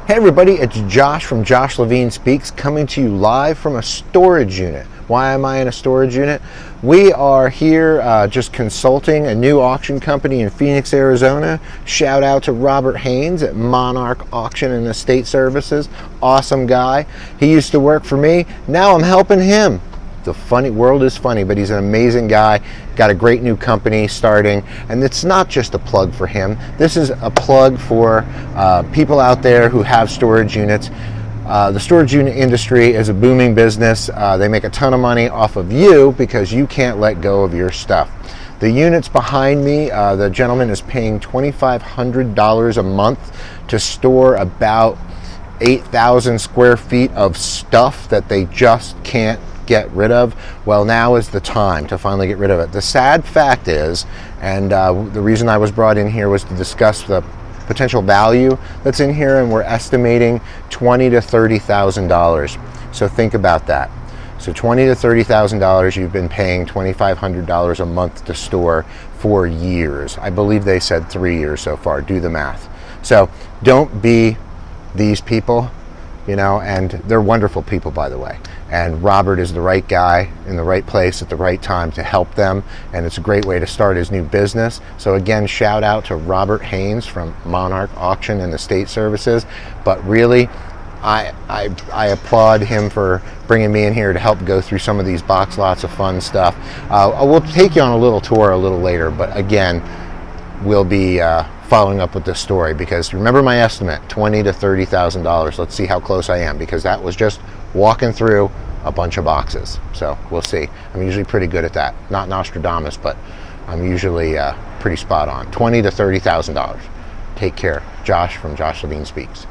Hey everybody, it's Josh from Josh Levine Speaks, coming to you live from a storage unit. Why am I in a storage unit? We are here just consulting a new auction company in Phoenix, Arizona. Shout out to Robert Haynes at Monarch Auction and Estate Services. Awesome guy. He used to work for me. Now I'm helping him. The funny world is funny, but he's an amazing guy. Got a great new company starting, and it's not just a plug for him. This is a plug for people out there who have storage units. The storage unit industry is a booming business. They make a ton of money off of you because you can't let go of your stuff. The units behind me, the gentleman is paying $2,500 a month to store about 8,000 square feet of stuff that they just can't get rid of. Well, now is the time to finally get rid of it. The sad fact is, and the reason I was brought in here was to discuss the potential value that's in here, and we're estimating $20,000 to $30,000. So think about that. So $20,000 to $30,000 you've been paying $2,500 a month to store for years. I believe they said 3 years so far. Do the math. So don't be these people, you know, and they're wonderful people, by the way. And Robert is the right guy in the right place at the right time to help them, and it's a great way to start his new business. So again, shout out to Robert Haynes from Monarch Auction and Estate Services. But really, I applaud him for bringing me in here to help go through some of these box lots of fun stuff. We'll take you on a little tour a little later, but again, we'll be following up with this story, because remember my estimate, $20,000 to $30,000. Let's see how close I am, because that was just walking through a bunch of boxes. So we'll see. I'm usually pretty good at that. Not Nostradamus, but I'm usually pretty spot on. $20,000 to $30,000. Take care. Josh from Josh Levine Speaks.